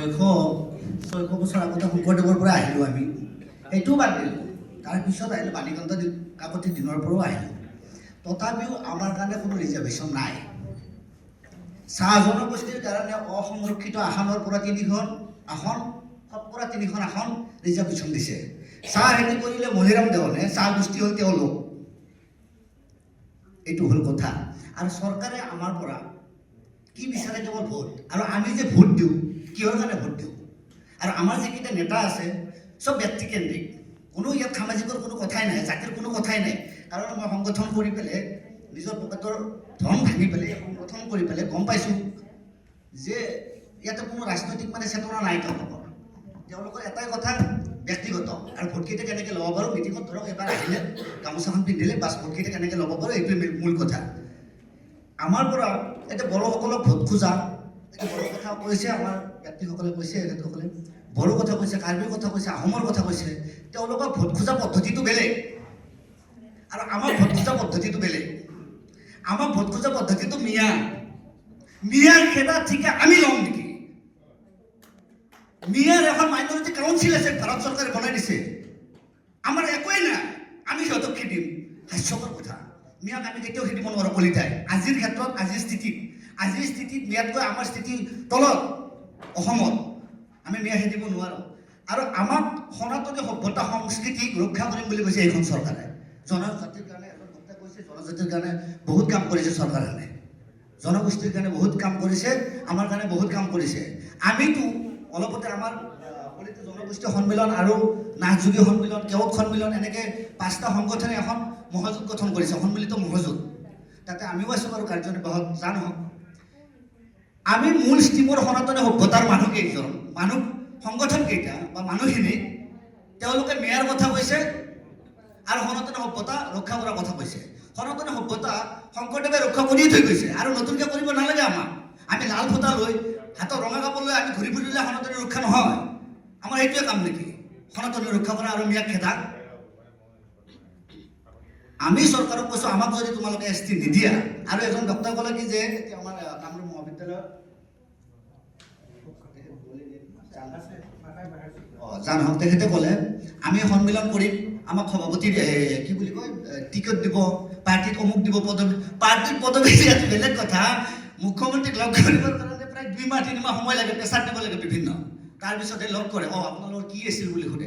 ছয়শ বছৰ আগতে শংকৰদেৱৰ পৰা আহিলোঁ আমি, সেইটোও বাদ দিলোঁ। তাৰপিছত আহিলোঁ বাণীকান্ত কাকতি দিনৰ পৰাও আহিলোঁ। তথাপিও আমাৰ কাৰণে কোনো ৰিজাৰ্ভেশ্যন নাই। চাহ জনগোষ্ঠীৰ কাৰণে অসংৰক্ষিত আসনৰ পৰা 3খন আসন, শতকৰা 3খন আসন ৰিজাৰ্ভেশ্যন দিছে। চাহ খেতি কৰিলে মণিৰাম দেৱানে, চাহ গোষ্ঠী হ'ল তেওঁলোক। এইটো হ'ল কথা। আৰু চৰকাৰে আমাৰ পৰা কি বিচাৰে কেৱল ভোট। আৰু আমি যে ভোট দিওঁ, কিহৰ কাৰণে ভোট দিওঁ? আৰু আমাৰ যিকেইটা নেতা আছে চব ব্যক্তিকেন্দ্ৰিক, কোনো ইয়াত সামাজিকৰ কোনো কথাই নাই, জাতিৰ কোনো কথাই নাই। কাৰণ মই সংগঠন কৰি পেলাই নিজৰ পকেটৰ ধন ভাঙি পেলাই সংগঠন কৰি পেলাই গম পাইছোঁ যে ইয়াতে কোনো ৰাজনৈতিক চেতনা নাই। তেওঁলোকৰ এটাই কথা ব্যক্তিগত। আৰু ভোটকেইটা কেনেকৈ ল'ব পাৰোঁ, মিটিঙত ধৰক এবাৰ আহিলে গামোচাখন পিন্ধিলে বাছ ভোটকেইটা কেনেকৈ ল'ব পাৰোঁ, এইটোৱে মূল কথা। আমাৰ পৰা এতিয়া বড়োসকলক ভোট খোজা, এতিয়া বড়ো কথা কৈছে, আমাৰ ব্যক্তিসকলে কৈছে, এখেতসকলে বড়ো কথা কৈছে, কাৰ্বিৰ কথা কৈছে, আহোমৰ কথা কৈছে। তেওঁলোকক ভোট খোজা পদ্ধতিটো বেলেগ আৰু আমাৰ ভোট খোজা পদ্ধতিটো বেলেগ। আমাৰ ভোট খোজা পদ্ধতিটো মিয়াৰ খেদা ঠিকা আমি ল'ম নেকি? মিয়াৰ এখন মাইনৰিটি কাউন্সিল আছে, ভাৰত চৰকাৰে বনাই দিছে। আমাৰ একোৱেই নাই, আমি সিহঁতক খেদিম? হাস্যকৰ কথা। মিয়াক আমি কেতিয়াও খেদিব নোৱাৰোঁ কলিতাই। আজিৰ ক্ষেত্ৰত, আজিৰ স্থিতিত মিয়াতকৈ আমাৰ স্থিতি তলত অসমত। আমি মিয়া খেদিব নোৱাৰোঁ। আৰু আমাক সনাতনী সভ্যতা সংস্কৃতিক ৰক্ষা কৰিম বুলি কৈছে এইখন চৰকাৰে। জনজাতিৰ কাৰণে এজন বক্তাই কৈছে, জনজাতিৰ কাৰণে বহুত কাম কৰিছে চৰকাৰখনে, জনগোষ্ঠীৰ কাৰণে বহুত কাম কৰিছে, আমাৰ কাৰণে বহুত কাম কৰিছে। আমিতো অলপতে আমাৰ দলিত জনগোষ্ঠী সন্মিলন আৰু নাথযোগী সন্মিলন, কেওট সন্মিলন, এনেকৈ 5টা সংগঠনে এখন মহাজোঁট গঠন কৰিছে, সন্মিলিত মহাজোঁট। তাতে আমিও আছোঁ আৰু কাৰ্যনিৰ্বাহক যা নহওক। আমি মূল ষ্ট্ৰীমৰ সনাতনী সভ্যতাৰ সংগঠন কেইটা বা মানুহখিনি, তেওঁলোকে মেয়াৰ কথা কৈছে আৰু সনাতনী সভ্যতা ৰক্ষা কৰাৰ কথা কৈছে। সনাতনী সভ্যতা শংকৰদেৱে ৰক্ষা কৰিয়ে থৈ গৈছে আৰু নতুনকৈ কৰিব নালাগে আমাক। আমি লাল ফুটা লৈ, হাতত ৰঙা কাপোৰ লৈ আমি ঘূৰি ফুৰিলে সনাতনী ৰক্ষা নহয়। আমাৰ এইটোৱে কাম নেকি, সনাতনী ৰক্ষা কৰা আৰু মিয়াক খেদা? আমি চৰকাৰক কৈছোঁ, আমাক যদি তোমালোকে ST নিদিয়া, আৰু এজন ডক্টৰ ক'লে কি যে এতিয়া আমাৰ কামৰূপ মহাবিদ্যালয়ৰ জানহক তেখেতে ক'লে আমি সন্মিলন কৰিম, আমাক সভাপতি কি বুলি কয় টিকট দিব, পাৰ্টিত অমুক দিব পদবী। পাৰ্টিত পদবী দিয়াটো বেলেগ কথা, মুখ্যমন্ত্ৰীক লগ কৰিবৰ কাৰণে প্ৰায় 2 মাহ 3 মাহ সময় লাগে, প্ৰেছাৰ দিব লাগে বিভিন্ন। তাৰপিছতে লগ কৰে, আপোনালোকৰ কি আছিল বুলি সোধে।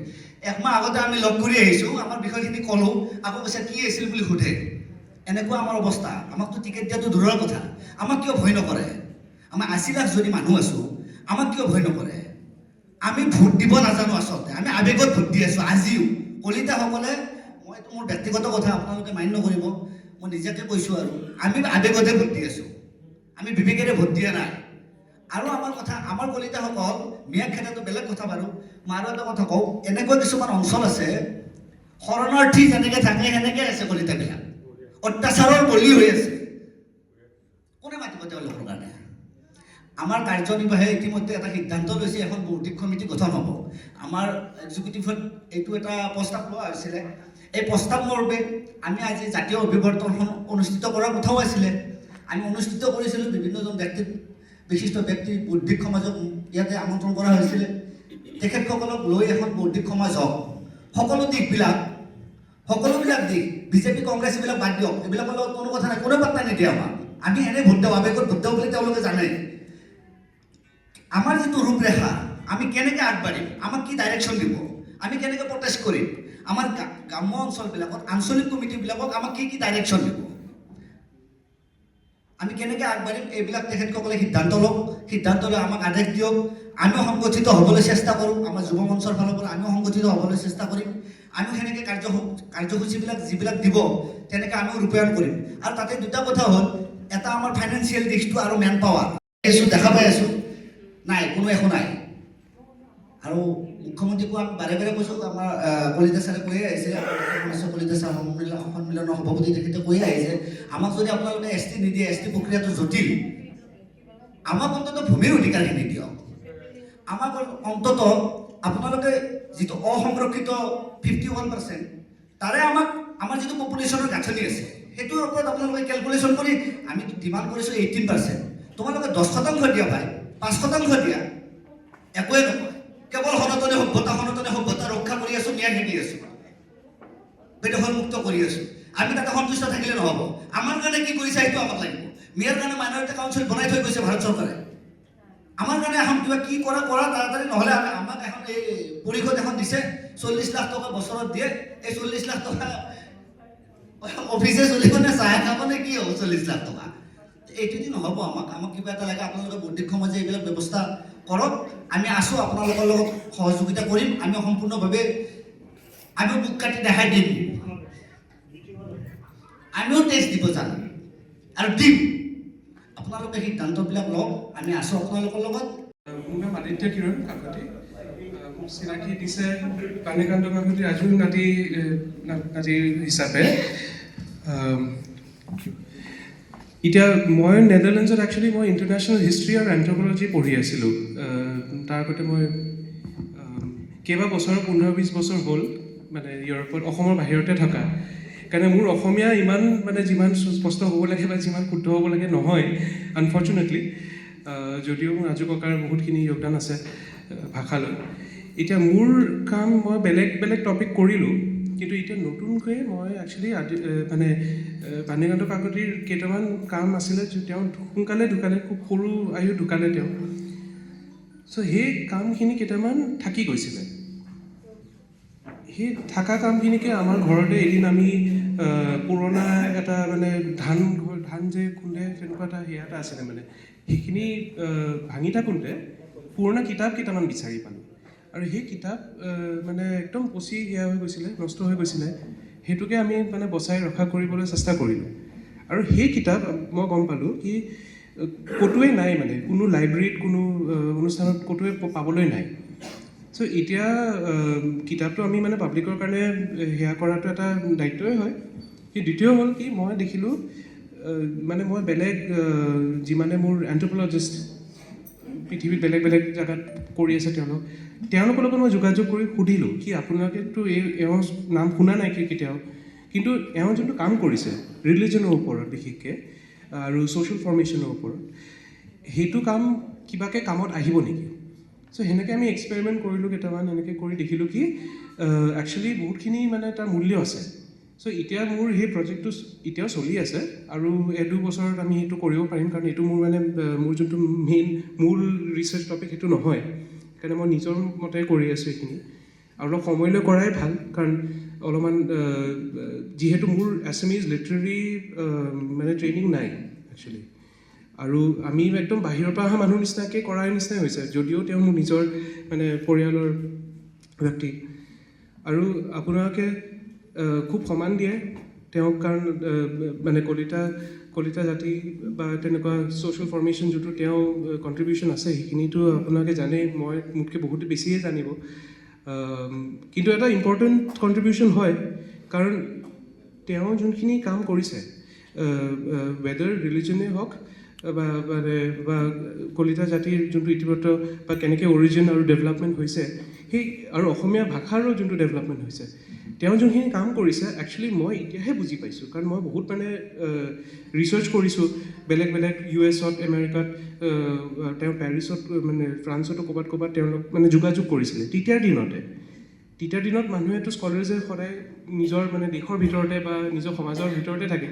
1 মাহ আগতে আমি লগ কৰি আহিছোঁ, আমাৰ বিষয়খিনি ক'লোঁ, আকৌ কৈছে কি আছিল বুলি সোধে। এনেকুৱা আমাৰ অৱস্থা। আমাকতো টিকেট দিয়াটো দূৰৰ কথা, আমাক কিয় ভয় নকৰে? আমাৰ 80 লাখ যদি মানুহ আছোঁ, আমাক কিয় ভয় নকৰে? আমি ভোট দিব নাজানো আচলতে, আমি আৱেগত ভোট দি আছোঁ আজিও। কলিতাসকলে, মইতো মোৰ ব্যক্তিগত কথা আপোনালোকে মান্য নকৰিব, মই নিজাকে কৈছোঁ আৰু আমি আৱেগতে ভোট দি আছোঁ, আমি বিবেকেৰে ভোট দিয়া নাই। আৰু আমাৰ কথা, আমাৰ কলিতাসকল মিয়াক খেদাটো বেলেগ কথা বাৰু। মই আৰু এটা কথা কওঁ, এনেকুৱা কিছুমান অঞ্চল আছে, শৰণাৰ্থী যেনেকৈ থাকে সেনেকৈ আছে কলিতাবিলাক, অত্যাচাৰৰ বলি হৈ আছে। কোনে মাতিব তেওঁলোকৰ কাৰণে? আমাৰ কাৰ্যনিৰ্বাহে ইতিমধ্যে এটা সিদ্ধান্ত লৈছে, এখন বৌদ্ধিক সমিতি গঠন হ'ব। আমাৰ এক্সিকিউটিভত এইটো এটা প্ৰস্তাৱ লোৱা হৈছিলে। এই প্ৰস্তাৱ মৰ্মে আমি আজি জাতীয় অভিৱৰ্তনখন অনুষ্ঠিত কৰাৰ কথাও আছিলে। আমি অনুষ্ঠিত কৰিছিলোঁ, বিভিন্নজন বিশিষ্ট ব্যক্তি, বৌদ্ধিক সমাজক ইয়াতে আমন্ত্ৰণ কৰা হৈছিলে। তেখেতসকলক লৈ এখন বৌদ্ধিক সমাজ হওক, সকলোবিলাক দিশ, বিজেপি কংগ্ৰেছ এইবিলাক বাদ দিয়ক, এইবিলাকৰ লগত কোনো কথা নাই, কোনো পাত্তা নিদিয়ে আমাক। আমি এনেই ভোট দিওঁ, আৱেগত ভোট দিওঁ বুলি তেওঁলোকে জানে। আমাৰ যিটো ৰূপৰেখা, আমি কেনেকৈ আগবাঢ়িম, আমাক কি ডাইৰেকশ্যন দিব, আমি কেনেকৈ প্ৰটেষ্ট কৰিম, আমাৰ গ্ৰাম্য অঞ্চলবিলাকত, আঞ্চলিক কমিটিবিলাকক আমাক কি ডাইৰেকশ্যন দিব, আমি কেনেকৈ আগবাঢ়িম, এইবিলাক তেখেতসকলে সিদ্ধান্ত লওক। সিদ্ধান্ত লৈ আমাক আদেশ দিয়ক। আমিও সংগঠিত হ'বলৈ চেষ্টা কৰোঁ, আমাৰ যুৱ মঞ্চৰ ফালৰ পৰা আমিও সংগঠিত হ'বলৈ চেষ্টা কৰিম। আমিও সেনেকৈ কাৰ্যসূচীবিলাক যিবিলাক দিব, তেনেকৈ আমিও ৰূপায়ণ কৰিম। আৰু তাতে 2টা কথা হ'ল, এটা আমাৰ ফাইনেন্সিয়েল দিশটো আৰু মেন পাৱাৰ। দেখা পাই আছোঁ নাই, কোনো একো নাই। আৰু মুখ্যমন্ত্ৰীকো আমি বাৰে বাৰে কৈছোঁ, আমাৰ কলিতা ছাৰে কৈয়ে আহিছে, কলিতা ছাৰ সন্মিলনৰ সভাপতি তেখেতে কৈয়ে আহিছে, আমাক যদি আপোনালোকে ST নিদিয়ে, ST প্ৰক্ৰিয়াটো জটিল, আমাক অন্ততঃ ভূমিৰ অধিকাৰখিনি দিয়ক। আমাক অন্ততঃ আপোনালোকে যিটো অসংৰক্ষিত 51%, তাৰে আমাৰ যিটো পপুলেশ্যনৰ গাঁথনি আছে, সেইটোৰ ওপৰত আপোনালোকে কেলকুলেশ্যন কৰি, আমিতো ডিমাণ্ড কৰিছোঁ 18%, তোমালোকে 10% দিয়া ভাই, 5% দিয়া। একোৱে নকয় কেৱল সনাতনী সভ্যতা ৰক্ষা কৰি আছোঁ ন্যায় দি আছোঁ বেদখল মুক্ত কৰি আছোঁ আমি তাতে সন্তুষ্ট থাকিলে নহ'ব আমাৰ কাৰণে কি কৰিছে সেইটো আমাক লাগিব মেয়ৰ কাৰণে মাইনৰিটি কাউন্সিল বনাই থৈ গৈছে ভাৰত চৰকাৰে আমাৰ কাৰণে এখন কিবা কি কৰা তাড়াতাড়ি নহ'লে আমাক এখন এই পৰিষদ এখন দিছে 40 লাখ টকা বছৰত দিয়ে এই 40 লাখ টকা অফিসে চলিব নে চাহ খাব নে কি হ'ব 40 লাখ টকা এইটো দি নহ'ব আমাক কিবা এটা লাগে আপোনালোকে বৌদ্ধিক সমাজে এইবিলাক ব্যৱস্থা কৰক আমি আছোঁ আপোনালোকৰ লগত সহযোগিতা কৰিম আমি সম্পূৰ্ণভাৱে আমি বুক কাটি দেখাই দিম আমিও টেষ্ট দিব জানো আৰু দিম আপোনালোকে সিদ্ধান্তবিলাক লওক আমি আছোঁ আপোনালোকৰ লগত মোৰ নাম আদিত্য কিৰণ কাকতি মোক চিনাকি দিছে পানীকান্ত কাকতি ৰাজু নাতি হিচাপে এতিয়া মই নেদাৰলেণ্ডছত একচুৱেলি মই ইণ্টাৰনেশ্যনেল হিষ্ট্ৰী আৰু এন্থ্ৰপলজি পঢ়ি আছিলোঁ তাৰ আগতে মই কেইবা বছৰ 15-20 বছৰ হ'ল মানে ইউৰোপত অসমৰ বাহিৰতে থকা কাৰণে মোৰ অসমীয়া ইমান মানে যিমান স্পষ্ট হ'ব লাগে বা যিমান শুদ্ধ হ'ব লাগে নহয় আনফৰ্চুনেটলি যদিও মোৰ ৰাজু ককাৰ বহুতখিনি যোগদান আছে ভাষালৈ এতিয়া মোৰ কাম মই বেলেগ টপিক কৰিলোঁ কিন্তু এতিয়া নতুনকৈ মই একচুৱেলি মানে পানীকান্ত কাকতিৰ কেইটামান কাম আছিলে তেওঁ সোনকালে ঢুকালে খুব সৰু আয়ু ঢুকালে তেওঁ চ' সেই কামখিনি কেইটামান থাকি গৈছিলে সেই থকা কামখিনিকে আমাৰ ঘৰতে এদিন আমি পুৰণা এটা মানে ধান যে খুন্দে তেনেকুৱা এটা সেয়া এটা আছিলে মানে সেইখিনি ভাঙি থাকোঁতে পুৰণা কিতাপ কেইটামান বিচাৰি পালোঁ আৰু সেই কিতাপ মানে একদম পচি সেয়া হৈ গৈছিলে নষ্ট হৈ গৈছিলে সেইটোকে আমি মানে বচাই ৰক্ষা কৰিবলৈ চেষ্টা কৰিলোঁ আৰু সেই কিতাপ মই গম পালোঁ কি ক'তোৱে নাই মানে কোনো লাইব্ৰেৰীত কোনো অনুষ্ঠানত ক'তোৱে পাবলৈ নাই চ' এতিয়া কিতাপটো আমি মানে পাব্লিকৰ কাৰণে সেয়া কৰাটো এটা দায়িত্বই হয় কি দ্বিতীয় হ'ল কি মই দেখিলোঁ মানে মই বেলেগ যিমানে মোৰ এন্থ্ৰপলজিষ্ট পৃথিৱীত বেলেগ জেগাত কৰি আছে তেওঁলোকৰ লগত মই যোগাযোগ কৰি সুধিলোঁ কি আপোনালোকেতো এওঁৰ নাম শুনা নাই কেতিয়াও কিন্তু এওঁ যোনটো কাম কৰিছে ৰিলিজনৰ ওপৰত বিশেষকৈ আৰু ছ'চিয়েল ফৰ্মেশ্যনৰ ওপৰত সেইটো কাম কিবাকৈ কামত আহিব নেকি চ' সেনেকৈ আমি এক্সপেৰিমেণ্ট কৰিলোঁ কেইটামান এনেকৈ কৰি দেখিলোঁ কি একচুৱেলি বহুতখিনি মানে তাৰ মূল্য আছে চ' এতিয়া মোৰ সেই প্ৰজেক্টটো এতিয়াও চলি আছে আৰু 1-2 বছৰত আমি সেইটো কৰিব পাৰিম কাৰণ এইটো মোৰ মানে মোৰ যোনটো মূল ৰিচাৰ্চ টপিক সেইটো নহয় সেইকাৰণে মই নিজৰ মতে কৰি আছোঁ এইখিনি আৰু অলপ সময়লৈ কৰাই ভাল কাৰণ অলপমান যিহেতু মোৰ এছামিজ লিটাৰেৰী মানে ট্ৰেইনিং নাই একচুৱেলি আৰু আমি একদম বাহিৰৰ পৰা অহা মানুহ নিচিনাকৈ কৰাৰ নিচিনাই হৈছে যদিও তেওঁ মোৰ নিজৰ মানে পৰিয়ালৰ ব্যক্তি আৰু আপোনালোকে খুব সন্মান দিয়ে তেওঁক কাৰণ মানে কলিতা জাতি বা তেনেকুৱা ছ'চিয়েল ফৰ্মেশ্যন যোনটো তেওঁ কণ্ট্ৰিবিউশ্যন আছে সেইখিনিতো আপোনালোকে জানেই মই মোতকৈ বহুত বেছিয়ে জানিব কিন্তু এটা ইম্পৰ্টেণ্ট কণ্ট্ৰিবিউশ্যন হয় কাৰণ তেওঁ যোনখিনি কাম কৰিছে ৱেডাৰ ৰিলিজনেই হওক বা কলিতা জাতিৰ যোনটো ইতিবাচক বা কেনেকৈ অৰিজিন আৰু ডেভেলপমেণ্ট হৈছে সেই আৰু অসমীয়া ভাষাৰো যোনটো ডেভেলপমেণ্ট হৈছে তেওঁ যোনখিনি কাম কৰিছে একচুৱেলি মই এতিয়াহে বুজি পাইছোঁ কাৰণ মই বহুত মানে ৰিচাৰ্চ কৰিছোঁ বেলেগ US-ত আমেৰিকাত তেওঁ পেৰিছত মানে ফ্ৰান্সতো ক'ৰবাত তেওঁলোক মানে যোগাযোগ কৰিছিলে তেতিয়াৰ দিনত মানুহেতো স্কলাৰ্ছে সদায় নিজৰ মানে দেশৰ ভিতৰতে বা নিজৰ সমাজৰ ভিতৰতে থাকে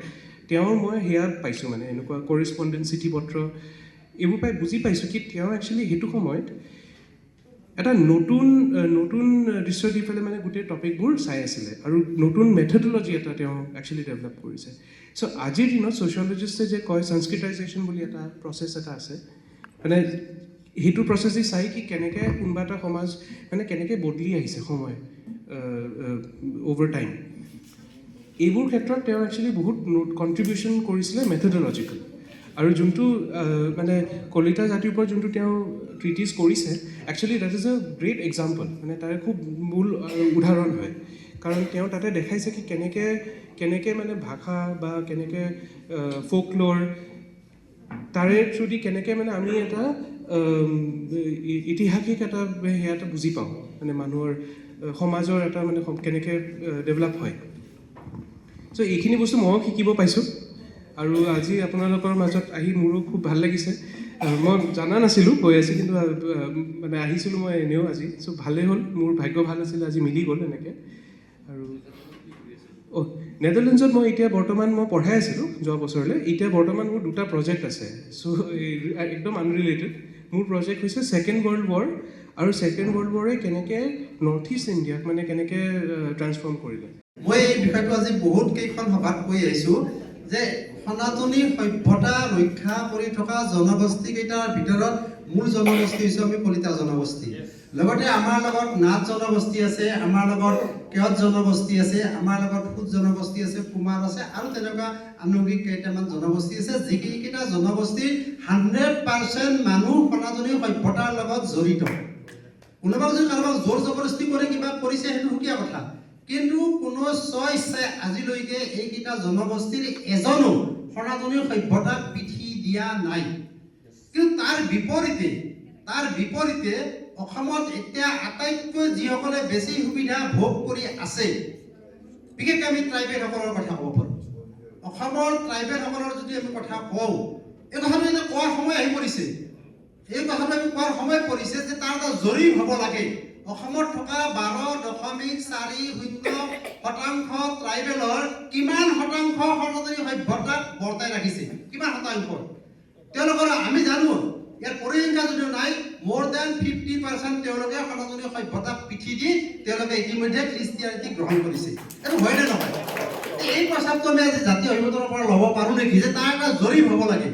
মই সেয়া পাইছোঁ মানে এনেকুৱা কৰিস্পণ্ডেঞ্চ চিঠি পত্ৰ এইবোৰ পাই বুজি পাইছোঁ কি তেওঁ একচুৱেলি সেইটো সময়ত এটা নতুন দৃশ্য দি পেলাই মানে গোটেই টপিকবোৰ চাই আছিলে আৰু নতুন মেথডলজি এটা তেওঁ একচুৱেলি ডেভেলপ কৰিছে চ' আজিৰ দিনত ছ'চিয়লজিষ্টে যে কয় সংস্কৃতাইজেশ্যন বুলি এটা প্ৰচেছ এটা আছে মানে সেইটো প্ৰচেছ দি চাই কি কেনেকৈ কোনোবা এটা সমাজ মানে কেনেকৈ বদলি আহিছে সময় অভাৰ টাইম এইবোৰ ক্ষেত্ৰত তেওঁ একচুৱেলি বহুত কণ্ট্ৰিবিউশ্যন কৰিছিলে মেথডলজিকেল আৰু যোনটো মানে কলিতা জাতিৰ ওপৰত যোনটো তেওঁ ট্ৰিটিজ কৰিছে actually that is a great example মানে তাৰ খুব মূল উদাহৰণ হয় কাৰণ তেওঁ তাতে দেখাইছে কি কেনেকৈ মানে ভাষা বা কেনেকৈ ফ'কল'ৰ তাৰে থ্ৰুদি কেনেকৈ মানে আমি এটা ঐতিহাসিক এটা সেয়া এটা বুজি পাওঁ মানে মানুহৰ সমাজৰ এটা মানে কেনেকৈ ডেভেলপ হয় চ' এইখিনি বস্তু ময়ো শিকিব পাইছোঁ আৰু আজি আপোনালোকৰ মাজত আহি মোৰো খুব ভাল লাগিছে মই জানা নাছিলোঁ কৈ আছে, কিন্তু মানে আহিছিলোঁ মই এনেও আজি। চ' ভালেই হ'ল, মোৰ ভাগ্য ভাল আছিলে, আজি মিলি গ'ল এনেকৈ। আৰু নেদাৰলেণ্ডছত মই এতিয়া বৰ্তমান মই পঢ়াই আছিলোঁ যোৱা বছৰলৈ। এতিয়া বৰ্তমান মোৰ 2টা প্ৰজেক্ট আছে। চ' একদম আনৰিলেটেড। মোৰ প্ৰজেক্ট হৈছে ছেকেণ্ড ৱৰ্ল্ড ৱাৰ, আৰু ছেকেণ্ড ৱৰ্ল্ড ৱাৰে কেনেকৈ নৰ্থ ইষ্ট ইণ্ডিয়াক মানে কেনেকৈ ট্ৰান্সফৰ্ম কৰিলে। মই এই বিষয়টো আজি বহুত কেইখন সভাত কৈ আহিছোঁ যে সনাতনী সভ্যতা ৰক্ষা কৰি থকা জনগোষ্ঠী কেইটাৰ ভিতৰত মূল জনগোষ্ঠী হৈছে আমি কলিতা জনগোষ্ঠী। লগতে আমাৰ লগত নাথ জনগোষ্ঠী আছে, আমাৰ লগত কেয়ট জনগোষ্ঠী আছে, আমাৰ লগত সুত জনগোষ্ঠী আছে, কুমাৰ আছে, আৰু তেনেকুৱা আনুগিক কেইটামান জনগোষ্ঠী আছে, যিকেইটা জনগোষ্ঠীৰ 100% মানুহ সনাতনী সভ্যতাৰ লগত জড়িত। কোনোবা যদি কাৰোবাক জোৰ জবৰদস্তি কৰি কিবা কৰিছে সেইটো সুকীয়া কথা, কিন্তু কোনো স্বইচ্ছাই আজিলৈকে এইকেইটা জনগোষ্ঠীৰ এজনো সনাতনী সভ্যতাক পিঠি দিয়া নাই। কিন্তু তাৰ বিপৰীতে অসমত এতিয়া আটাইতকৈ যিসকলে বেছি সুবিধা ভোগ কৰি আছে, বিশেষকৈ আমি ট্ৰাইবেলসকলৰ কথা ক'ব পাৰোঁ। অসমৰ ট্ৰাইবেলসকলৰ যদি আমি কথা কওঁ, এই কথাটো এতিয়া কোৱাৰ সময় আহি পৰিছে। এই কথাটো আমি কোৱাৰ সময় পৰিছে যে তাৰ এটা জৰীপ হ'ব লাগে। অসমত থকা 12.40% ট্ৰাইবেলৰ কিমান শতাংশ সনাতনী সভ্যতাক বৰ্তাই ৰাখিছে, কিমান শতাংশ? তেওঁলোকৰ আমি জানো ইয়াৰ পৰিসংখ্যা যদিও নাই, মোৰ দেন 50% তেওঁলোকে সনাতনী সভ্যতাক পিঠি দি তেওঁলোকে ইতিমধ্যে খ্ৰীষ্টিয়ানিটি গ্ৰহণ কৰিছে। এইটো হয়নে নহয়? এই প্ৰস্তাৱটো আমি আজি জাতীয় অভিমতৰ পৰা ল'ব পাৰোঁ নেকি যে তাৰ এটা জৰীপ হ'ব লাগে।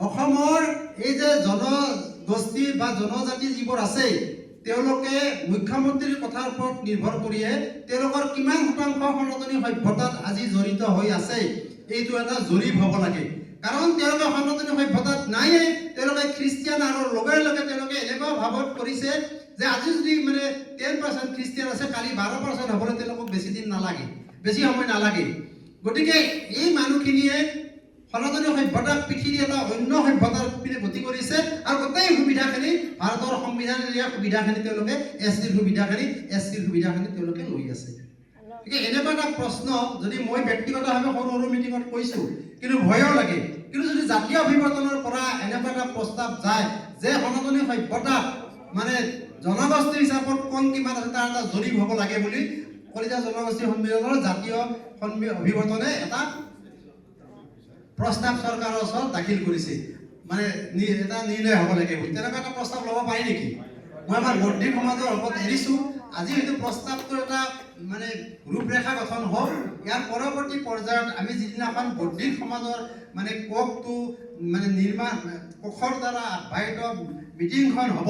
অসমৰ এই যে জনগোষ্ঠী বা জনজাতি যিবোৰ আছে, তেওঁলোকে মুখ্যমন্ত্ৰীৰ কথাৰ ওপৰত নিৰ্ভৰ কৰিয়ে তেওঁলোকৰ কিমান শতাংশ সনাতনী সভ্যতাত আজি জড়িত হৈ আছে, এইটো এটা জৰীপ হ'ব লাগে। কাৰণ তেওঁলোকে সনাতনী সভ্যতাত নাইয়ে, তেওঁলোকে খ্ৰীষ্টিয়ান, আৰু লগে লগে তেওঁলোকে এনেকুৱা ভাৱত কৰিছে যে আজি যদি মানে 10% খ্ৰীষ্টিয়ান আছে, কালি 12% হ'বলৈ তেওঁলোকক বেছি দিন নালাগে, বেছি সময় নালাগে। গতিকে এই মানুহখিনিয়ে সনাতনী সভ্যতাক পিঠি দি এটা অন্য সভ্যতাৰ পিনে গতি কৰিছে, আৰু গোটেই সুবিধাখিনি ভাৰতৰ সংবিধানে দিয়া সুবিধাখিনি তেওঁলোকে এছটিৰ সুবিধাখিনি তেওঁলোকে লৈ আছে। গতিকে এনেকুৱা এটা প্ৰশ্ন যদি মই ব্যক্তিগতভাৱে সৰু সৰু মিটিঙত কৈছোঁ, কিন্তু ভয়ো লাগে। কিন্তু যদি জাতীয় অভিৱৰ্তনৰ পৰা এনেকুৱা এটা প্ৰস্তাৱ যায় যে সনাতনী সভ্যতাক মানে জনগোষ্ঠী হিচাপত কোন কিমান আছে তাৰ এটা জৰীপ হ'ব লাগে বুলি কলিতা জনগোষ্ঠী সন্মিলনৰ জাতীয় অভিৱৰ্তনে এটা প্ৰস্তাৱ চৰকাৰৰ ওচৰত দাখিল কৰিছে, মানে এটা নিৰ্ণয় হ'ব লাগে বুলি। তেনেকুৱা এটা প্ৰস্তাৱ ল'ব পাৰি নেকি? মই আমাৰ বৌদ্ধিক সমাজৰ ওপৰত এৰিছোঁ। আজি হয়তো প্ৰস্তাৱটো এটা মানে ৰূপৰেখা গঠন হওক, ইয়াৰ পৰৱৰ্তী পৰ্যায়ত আমি যিদিনাখন বৌদ্ধিক সমাজৰ মানে কোষটো মানে কোষৰ দ্বাৰা আহ্বায়িত মিটিংখন হ'ব,